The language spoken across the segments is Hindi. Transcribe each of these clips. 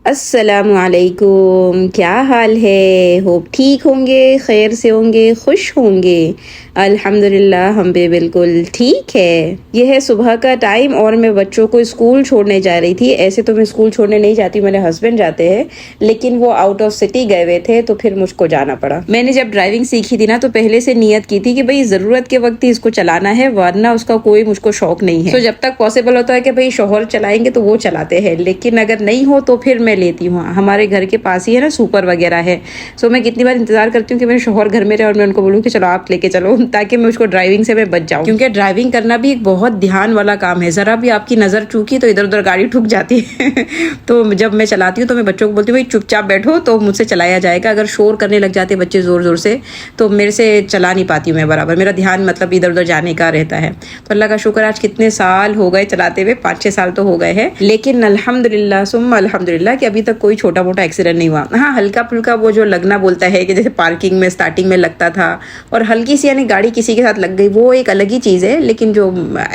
अस्सलामुअलैकुम, क्या हाल है? होप ठीक होंगे, खैर से होंगे, खुश होंगे। अल्हम्दुलिल्लाह हम भी बिल्कुल ठीक है। यह है सुबह का टाइम और मैं बच्चों को स्कूल छोड़ने जा रही थी। ऐसे तो मैं स्कूल छोड़ने नहीं जाती, मेरे हस्बैंड जाते हैं, लेकिन वो आउट ऑफ सिटी गए हुए थे तो फिर मुझको जाना पड़ा। मैंने जब ड्राइविंग सीखी थी ना तो पहले से नियत की थी कि भाई ज़रूरत के वक्त ही इसको चलाना है, वरना उसका कोई मुझको शौक नहीं है। तो जब तक पॉसिबल होता है कि भाई शौहर चलाएंगे तो वो चलाते हैं, लेकिन अगर नहीं हो तो फिर मैं लेती हूँ। हमारे घर के पास ही है ना सुपर वगैरह है, सो मैं कितनी बार इंतजार करती हूँ कि मेरे शौहर घर में रहे और मैं उनको बोलूँ कि चलो आप लेके चलो, ताकि मैं उसको ड्राइविंग से मैं बच जाऊँ। क्योंकि ड्राइविंग करना भी एक बहुत ध्यान वाला काम है, ज़रा भी आपकी नज़र चूकी तो इधर उधर गाड़ी ठुक जाती है तो जब मैं चलाती हूँ तो मैं बच्चों को बोलती हूँ भाई चुपचाप बैठो तो मुझसे चलाया जाएगा। अगर शोर करने लग जाते बच्चे ज़ोर ज़ोर से तो मेरे से चला नहीं पाती हूँ मैं बराबर, मेरा ध्यान मतलब इधर उधर जाने का रहता है। तो अल्लाह का शुक्र आज कितने साल हो गए चलाते हुए, 5-6 साल तो हो गए हैं, लेकिन अल्हम्दुलिल्लाह सुम्मा अल्हम्दुलिल्लाह कि अभी तक कोई छोटा मोटा एक्सीडेंट नहीं हुआ। हाँ, हल्का फुल्का वो जो लगना बोलता है कि जैसे पार्किंग में स्टार्टिंग में लगता था और हल्की सी यानी गाड़ी किसी के साथ लग गई, वो एक अलग ही चीज़ है, लेकिन जो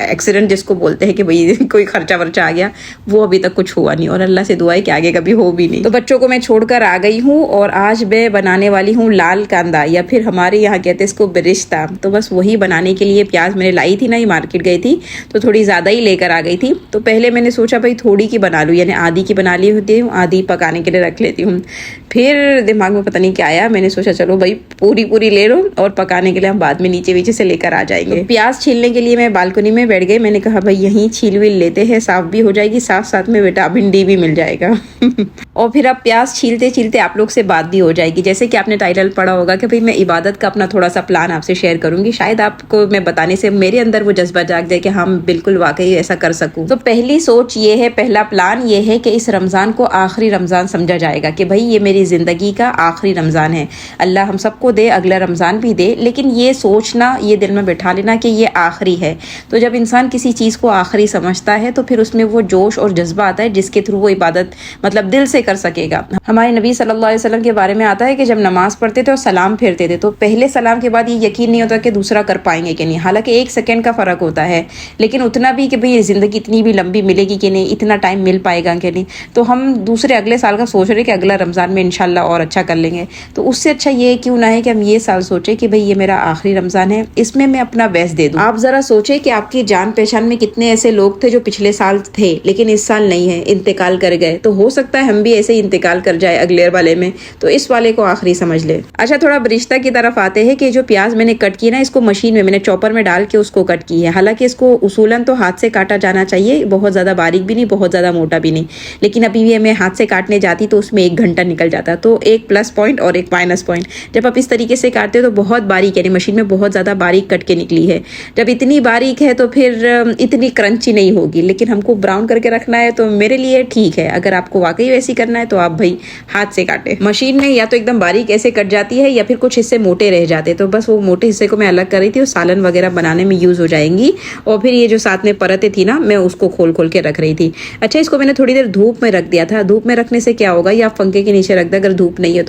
एक्सीडेंट जिसको बोलते हैं कि भाई कोई खर्चा वर्चा आ गया, वो अभी तक कुछ हुआ नहीं और अल्लाह से दुआ है कि आगे कभी हो भी नहीं। तो बच्चों को मैं छोड़कर आ गई हूँ और आज मैं बनाने वाली हूँ लाल कांदा, या फिर हमारे यहाँ कहते हैं इसको बिरिश्ता। तो बस वही बनाने के लिए प्याज मैंने लाई थी ना, ये मार्केट गई थी तो थोड़ी ज़्यादा ही लेकर आ गई थी। तो पहले मैंने सोचा भाई थोड़ी की बना लूँ, यानी आधी की बना ली होती हूँ, आधी पकाने के लिए रख लेती हूँ। फिर दिमाग में पता नहीं क्या आया, मैंने सोचा चलो भाई पूरी पूरी ले लो और पकाने के लिए हम बाद में नीचे नीचे से लेकर आ जाएंगे। तो प्याज छीलने के लिए मैं बालकनी में बैठ गई, मैंने कहा भाई यहीं छील विल लेते हैं, साफ भी हो जाएगी, साथ साथ में विटामिन डी भी मिल जाएगा और फिर अब प्याज छीलते छीलते आप लोग से बात भी हो जाएगी। जैसे कि आपने टाइटल पढ़ा होगा कि भाई मैं इबादत का अपना थोड़ा सा प्लान आपसे शेयर करूंगी, शायद आपको मैं बताने से मेरे अंदर वो जज्बा जाग जाए कि हम बिल्कुल वाकई ऐसा कर सकूं। तो पहली सोच ये है, पहला प्लान ये है कि इस रमज़ान को आखिरी रमज़ान समझा जाएगा कि भाई ये मेरी ज़िंदगी का आखिरी रमज़ान है। अल्लाह हम सबको दे, अगला रमज़ान भी दे, लेकिन ये सोचना, ये दिल में बिठा लेना कि ये आखिरी है। तो जब इंसान किसी चीज़ को आखिरी समझता है तो फिर उसमें वो जोश और जज्बा आता है जिसके थ्रू वो इबादत मतलब दिल से कर सकेगा। हमारे नबी सल्लल्लाहु अलैहि वसल्लम के बारे में आता है कि जब नमाज पढ़ते थे और सलाम फेरते थे तो पहले सलाम के बाद ये यकीन नहीं होता कि दूसरा कर पाएंगे कि नहीं, हालांकि 1 सेकंड का फ़र्क होता है, लेकिन उतना भी कि भाई ये ज़िंदगी इतनी भी लंबी मिलेगी कि नहीं, इतना टाइम मिल पाएगा कि नहीं। तो हम दूसरे अगले साल का सोच रहे कि अगला रमज़ान में इंशाल्लाह और अच्छा कर लेंगे। तो उससे अच्छा ये क्यों ना है कि हम ये साल सोचें कि भाई ये मेरा आखिरी रमज़ान है, इसमें मैं अपना बेस्ट दे दूँ। आप ज़रा सोचें कि आपकी जान पहचान में कितने ऐसे लोग थे जो पिछले साल थे लेकिन इस साल नहीं है, इंतकाल कर गए। तो हो सकता है हम भी ऐसे ही इंतकाल कर जाए अगले वाले में, तो इस वाले को आखिरी समझ ले। अच्छा, थोड़ा रिश्ता की तरफ आते हैं कि जो प्याज मैंने कट की ना, इसको मशीन में मैंने चॉपर में डाल के उसको कट की है। हालांकि इसको उसूलन तो हाथ से काटा जाना चाहिए, बहुत ज़्यादा बारीक भी नहीं, बहुत ज़्यादा मोटा भी नहीं, लेकिन अभी भी मैं हाथ से काटने जाती तो उसमें 1 घंटा निकल जाता। तो एक प्लस पॉइंट और एक माइनस पॉइंट, जब आप इस तरीके से काटते हो तो बहुत बारीक, यानी मशीन में बहुत ज़्यादा बारीक कट के निकली है। जब इतनी बारीक है तो फिर इतनी क्रंची नहीं होगी, लेकिन हमको ब्राउन करके रखना है तो मेरे लिए ठीक है। अगर आपको वाकई वैसी करना है तो आप भाई हाथ से काटे। मशीन में या तो एकदम बारीक ऐसे कट जाती है या फिर कुछ हिस्से मोटे रह जाते, तो बस वो मोटे हिस्से को मैं अलग कर रही थी, वो सालन वगैरह बनाने में यूज़ हो जाएंगी। और फिर ये जो साथ में परतें थी ना, मैं उसको खोल खोल के रख रही थी। अच्छा, इसको मैंने थोड़ी देर धूप में रख दिया था। धूप में रखने से क्या होगा, या आप पंखे के नीचे रख दे अगर धूप नहीं है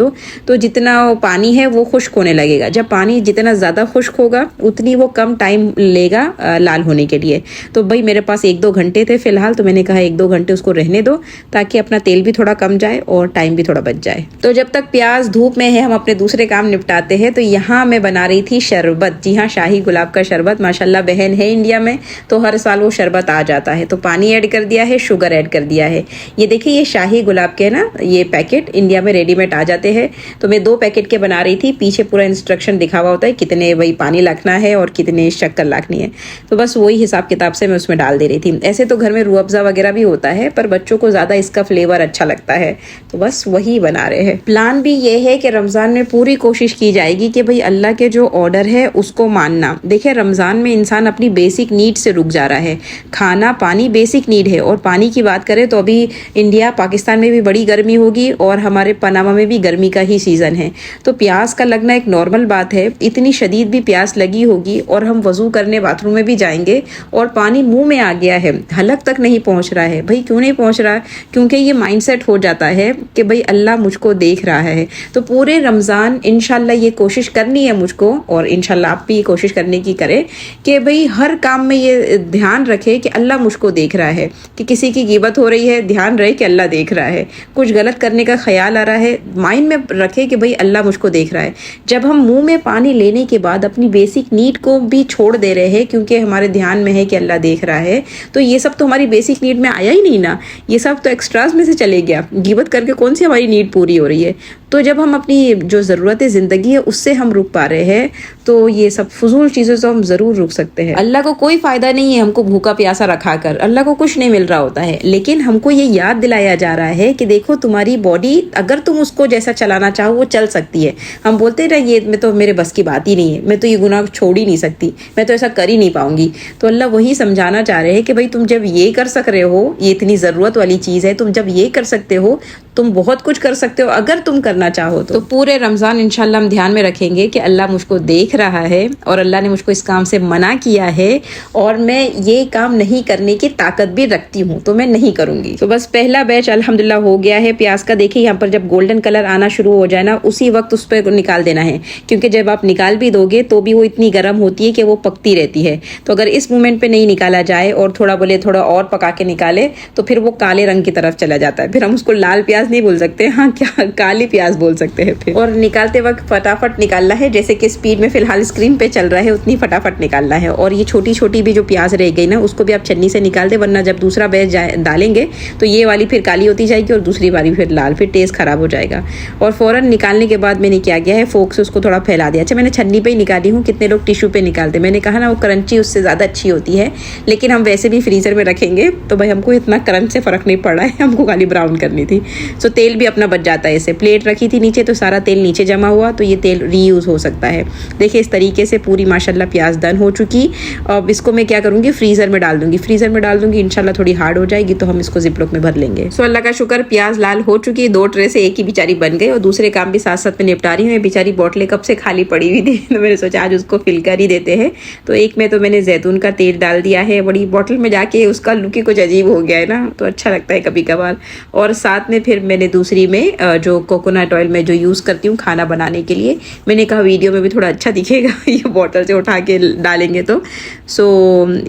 तो जितना पानी है वो खुश्क होने लगेगा। जब पानी जितना ज़्यादा खुश्क होगा उतनी वो कम टाइम लेगा लाल होने के लिए। तो भाई मेरे पास 1-2 घंटे थे फिलहाल, तो मैंने कहा 1-2 घंटे उसको रहने दो ताकि अपना तेल भी थोड़ा कम जाए और टाइम भी थोड़ा बच जाए। तो जब तक प्याज धूप में है हम अपने दूसरे काम निपटाते हैं। तो यहाँ मैं बना रही थी शरबत। जी हाँ, शाही गुलाब का शरबत। माशाल्लाह बहन है इंडिया में तो हर साल वो शरबत आ जाता है। तो पानी ऐड कर दिया है, शुगर ऐड कर दिया है। ये देखिए, ये शाही गुलाब के ना ये पैकेट इंडिया में रेडीमेड आ जाते हैं। तो मैं 2 पैकेट के बना रही थी, पीछे पूरा इंस्ट्रक्शन लिखा हुआ होता है कितने वही पानी रखना है और कितने शक्कर रखनी है। तो बस वही हिसाब किताब से मैं उसमें डाल दे रही थी। ऐसे तो घर में रूह अफ़ज़ा वगैरह भी होता है पर बच्चों को ज़्यादा इसका फ्लेवर अच्छा लगता है, तो बस वही बना रहे हैं। प्लान भी ये है कि रमज़ान में पूरी कोशिश की जाएगी कि भाई अल्लाह के जो ऑर्डर है उसको मानना। देखिए, रमज़ान में इंसान अपनी बेसिक नीड से रुक जा रहा है। खाना पानी बेसिक नीड है, और पानी की बात करें तो अभी इंडिया पाकिस्तान में भी बड़ी गर्मी होगी और हमारे पनामा में भी गर्मी का ही सीज़न है। तो प्यास का लगना एक नॉर्मल बात है। इतनी शदीद भी प्यास लगी होगी और हम वज़ू करने बाथरूम में भी जाएंगे और पानी मुंह में आ गया है, हलक तक नहीं पहुंच रहा है। भाई क्यों नहीं पहुंच रहा है? क्योंकि ये माइंडसेट हो जाता है कि भाई अल्लाह मुझको देख रहा है। तो पूरे रमज़ान इंशाल्लाह ये कोशिश करनी है मुझको, और इंशाल्लाह आप भी ये कोशिश करने की करें कि भाई हर काम में ये ध्यान रखे कि अल्लाह मुझको देख रहा है। कि किसी की गिबत हो रही है, ध्यान रहे कि अल्लाह देख रहा है। कुछ गलत करने का ख्याल आ रहा है, माइंड में रखे कि भाई अल्लाह मुझको देख रहा है। जब हम मुंह में पानी लेने के बाद अपनी बेसिक नीड को भी छोड़ दे रहे हैं क्योंकि हमारे ध्यान में है कि अल्लाह देख रहा है, तो ये सब तो हमारी बेसिक नीड में आया ही नहीं ना, ये सब तो एक्स्ट्रास में से चले गया। गिबत करके कौन सी हमारी नीड पूरी हो रही है? तो जब हम अपनी जो ज़रूरत ज़िंदगी है उससे हम रुक पा रहे हैं, तो ये सब फजूल चीज़ों से हम ज़रूर रुक सकते हैं। अल्लाह को कोई फ़ायदा नहीं है हमको भूखा प्यासा रखा कर, अल्लाह को कुछ नहीं मिल रहा होता है। लेकिन हमको ये याद दिलाया जा रहा है कि देखो तुम्हारी बॉडी, अगर तुम उसको जैसा चलाना चाहो वो चल सकती है। हम बोलते हैं ना ये मैं तो मेरे बस की बात ही नहीं है, मैं तो ये गुनाह छोड़ ही नहीं सकती, मैं तो ऐसा कर ही नहीं पाऊंगी। तो अल्लाह वही समझाना चाह रहे हैं कि भाई तुम जब ये कर सक रहे हो, ये इतनी ज़रूरत वाली चीज़ है, तुम जब ये कर सकते हो, तुम बहुत कुछ कर सकते हो अगर तुम करना चाहो तो पूरे रमज़ान इंशाल्लाह हम ध्यान में रखेंगे कि अल्लाह मुझको देख रहा है और अल्लाह ने मुझको इस काम से मना किया है और मैं ये काम नहीं करने की ताकत भी रखती हूँ, तो मैं नहीं करूँगी। तो बस पहला बैच अल्हम्दुलिल्लाह हो गया है प्याज का। देखिए यहाँ पर जब गोल्डन कलर आना शुरू हो जाए ना, उसी वक्त उस पर निकाल देना है, क्योंकि जब आप निकाल भी दोगे तो भी वो इतनी गर्म होती है कि वो पकती रहती है। तो अगर इस मोमेंट पे नहीं निकाला जाए और थोड़ा और पका के निकाले तो फिर वो काले रंग की तरफ चला जाता है। फिर हम उसको लाल प्याज नहीं बोल सकते, हाँ क्या काली प्याज बोल सकते हैं फिर। और निकालते वक्त फटाफट निकालना है, जैसे कि स्पीड में फिलहाल स्क्रीन पे चल रहा है उतनी फटाफट निकालना है। और ये छोटी छोटी भी जो प्याज रह गई ना, उसको भी आप छन्नी से निकाल दे, वरना जब दूसरा बैच डालेंगे तो ये वाली फिर काली होती जाएगी और दूसरी वाली फिर लाल, फिर टेस्ट खराब हो जाएगा। और फ़ौरन निकालने के बाद मैंने क्या किया है, फोक से उसको थोड़ा फैला दिया। अच्छा मैंने छन्नी पे ही निकाली हूँ, कितने लोग टिश्यू पे निकालते, मैंने कहा ना वो क्रंची उससे ज़्यादा अच्छी होती है। लेकिन हम वैसे भी फ्रीज़र में रखेंगे तो भाई हमको इतना क्रंच से फ़र्क नहीं पड़ रहा है, हमको खाली ब्राउन करनी थी। सो तेल भी अपना बच जाता है। इसे प्लेट रखी थी नीचे तो सारा तेल नीचे जमा हुआ, तो ये तेल रीयूज़ हो सकता है। देखिए इस तरीके से पूरी माशाल्लाह प्याज डन हो चुकी। अब इसको मैं क्या करूँगी, फ्रीज़र में डाल दूँगी। फ्रीज़र में डाल दूँगी, इंशाल्लाह थोड़ी हार्ड हो जाएगी तो हम इसको जिपलॉक में भर लेंगे। सो अल्लाह का शुक्र प्याज लाल हो चुकी, 2 ट्रे से एक ही बेचारी बन गई और दूसरे काम भी साथ साथ में निपटा रही हूँ। बेचारी बोतलें कब से खाली पड़ी हुई थी तो मैंने सोचा आज उसको फिल कर ही देते हैं। तो एक में तो मैंने जैतून का तेल डाल दिया है, बड़ी बोतल में जाके उसका लुक ही कुछ अजीब हो गया है ना, तो अच्छा लगता है कभी कभार। और साथ में फिर मैंने दूसरी में जो कोकोनट ऑयल में जो यूज़ करती हूँ खाना बनाने के लिए, मैंने कहा वीडियो में भी थोड़ा अच्छा दिखेगा ये बोतल से उठा के डालेंगे तो। सो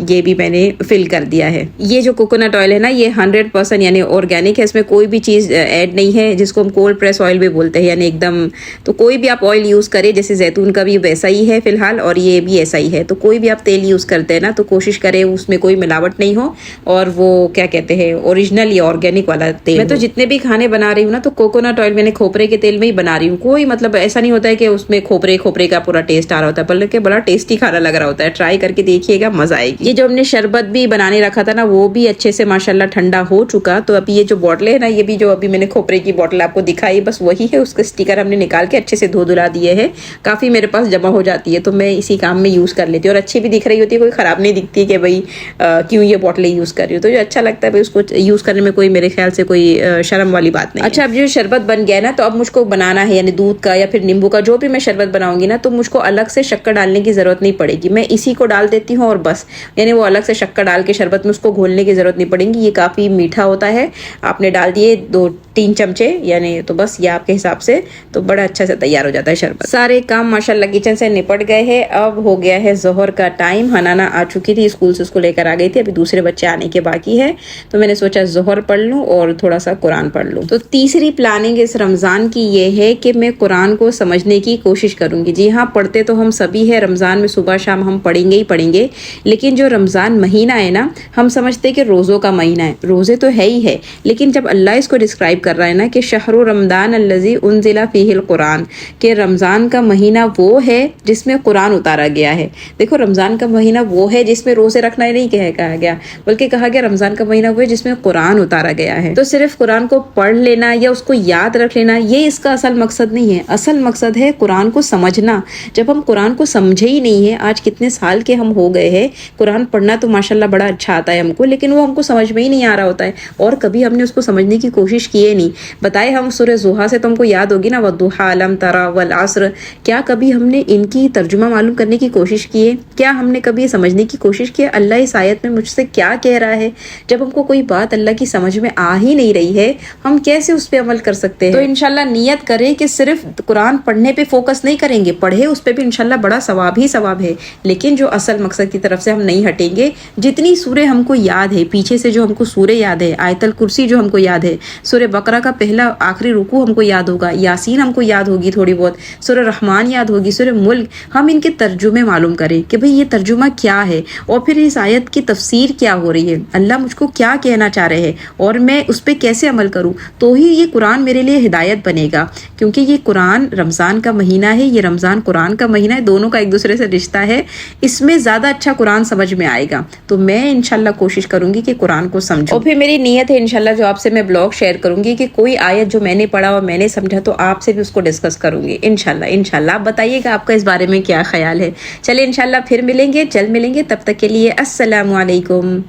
ये भी मैंने फिल कर दिया है। ये जो कोकोनट ऑयल है ना, ये 100% यानी ऑर्गेनिक है, इसमें कोई भी चीज़ ऐड नहीं है, जिसको हम कोल्ड प्रेस ऑयल भी बोलते हैं, यानी एकदम। तो कोई भी आप ऑयल यूज़ करें, जैसे जैतून का भी वैसा ही है फिलहाल और ये भी ऐसा ही है। तो कोई भी आप तेल यूज़ करते हैं ना, तो कोशिश करें उसमें कोई मिलावट नहीं हो और वो क्या कहते हैं ओरिजिनल या ऑर्गेनिक वाला तेल। मैं तो जितने भी खाने बना रही हूँ ना, तो कोकोनट ऑयल मैंने खोपरे के तेल में ही बना रही हूँ। कोई मतलब ऐसा नहीं होता है कि उसमें खोपरे का पूरा टेस्ट आ रहा होता है, बल्कि बड़ा टेस्टी खाना लग रहा होता है। ट्राई करके देखिएगा, मजा आएगी। ये जो हमने शरबत भी बनाने रखा था ना, वो भी अच्छे से माशाल्लाह ठंडा हो चुका। तो अभी ये जो बोतलें है ना, ये भी जो अभी मैंने खोपरे की बोतल आपको दिखाई, बस वही है। उसका स्टिकर हमने निकाल के अच्छे से धो धुला दिए है। काफ़ी मेरे पास जमा हो जाती है तो मैं इसी काम में यूज़ कर लेती हूँ और अच्छी भी दिख रही होती है, कोई ख़राब नहीं दिखती कि भाई क्यों ये बोतलें यूज़ कर रही हो। तो जो अच्छा लगता है भाई उसको यूज़ करने में कोई मेरे ख्याल से कोई शर्म वाली बात नहीं। अच्छा अब जो शरबत बन गया ना, तो अब मुझको बनाना है, यानी दूध का या फिर नींबू का जो भी मैं शरबत बनाऊंगी ना, तो मुझको अलग से शक्कर डालने की ज़रूरत नहीं पड़ेगी। मैं इसी को डाल देती हूँ और बस, यानी वो अलग से शक्कर डाल के शरबत में उसको घोलने की ज़रूरत नहीं पड़ेगी। ये काफ़ी मीठा होता है, आपने डाल दिए 2-3 चमचे यानी, तो बस ये आपके हिसाब से, तो बड़ा अच्छा से तैयार हो जाता है शरबत। सारे काम माशाल्लाह किचन से निपट गए हैं। अब हो गया है जोहर का टाइम। हनाना आ चुकी थी स्कूल से, उसको लेकर आ गई थी, अभी दूसरे बच्चे आने के बाकी है, तो मैंने सोचा जोहर पढ़ लूँ और थोड़ा सा कुरान पढ़ लूँ। तो तीसरी प्लानिंग इस रमज़ान की ये है कि मैं कुरान को समझने की कोशिश करूँगी। जी हाँ, पढ़ते तो हम सभी है, रमज़ान में सुबह शाम हम पढ़ेंगे ही पढ़ेंगे, लेकिन जो रमज़ान महीना है ना, हम समझते हैं कि रोज़ों का महीना है, रोज़े तो है ही है, लेकिन जब अल्लाह इसको डिस्क्राइब कर रहा है ना कि शहरु रमदान अल्लज़ी उन्ज़िला फ़ीहिल कुरान, कि रमज़ान का महीना वो है जिसमें कुरान उतारा गया है। देखो रमज़ान का महीना वो है जिसमें रोज़े रखना ही नहीं कहा गया, बल्कि कहा गया रमज़ान का महीना वो है जिसमें कुरान उतारा गया है। तो सिर्फ कुरान को पढ़ लेना या उसको याद रख लेना ये इसका असल मकसद नहीं है। असल मकसद है कुरान को समझना। जब हम कुरान को समझे ही नहीं है, आज कितने साल के हम हो गए हैं, कुरान पढ़ना तो माशाल्लाह बड़ा अच्छा आता है हमको, लेकिन वो हमको समझ में ही नहीं आ रहा होता है, और कभी हमने उसको समझने की कोशिश की ये नहीं बताए। हम सूरह ज़ुहा से तुमको याद होगी ना, वद्दुहा, अलम तरा, वल अस्र, क्या कभी हमने इनकी तर्जुमा मालूम करने की कोशिश की है? क्या हमने कभी ये समझने की कोशिश की है अल्लाह इस आयत में मुझसे क्या कह रहा है? जब हमको कोई बात अल्लाह की समझ में आ ही नहीं रही है, हम कैसे उस पर अमल कर सकते हैं? तो इंशाल्लाह नियत करें कि सिर्फ कुरान पढ़ने पे फोकस नहीं करेंगे, पढ़े उस पर भी इंशाल्लाह बड़ा सवाब ही सवाब है, लेकिन जो असल मकसद की तरफ से हम नहीं हटेंगे। जितनी सूरे हमको याद है, पीछे से जो हमको सूरे याद है, आयतल कुर्सी जो हमको याद है, सूर्य बकरा का पहला आखिरी रुकू हमको याद होगा, यासीन हमको याद होगी थोड़ी बहुत, सूर्य रहमान याद होगी, सूर्य मुल्क, हम इनके तर्जुमे मालूम करें कि भाई ये तर्जुमा क्या है और फिर इस आयत की तफसीर क्या हो रही है, अल्लाह मुझको क्या कहना चाह रहे हैं और मैं उस पर कैसे अमल करूँ, तो ही ये कुरान मेरे लिए हिदायत बनेगा। क्योंकि ये कुरान रमज़ान का महीना है, ये रमज़ान कुरान का महीना है, दोनों का एक दूसरे से रिश्ता है, इसमें ज़्यादा अच्छा कुरान समझ में आएगा। तो मैं इंशाल्लाह कोशिश करूँगी कि कुरान को समझूं। और फिर मेरी नीयत है इंशाल्लाह जो आपसे मैं ब्लॉग शेयर करूँगी कि कोई आयत जो मैंने पढ़ा और मैंने समझा तो आपसे भी उसको डिस्कस करूँगी इंशाल्लाह। इंशाल्लाह आप बताइएगा आपका इस बारे में क्या ख्याल है। चलिए इंशाल्लाह फिर मिलेंगे, जल्द मिलेंगे, तब तक के लिए अस्सलामु अलैकुम।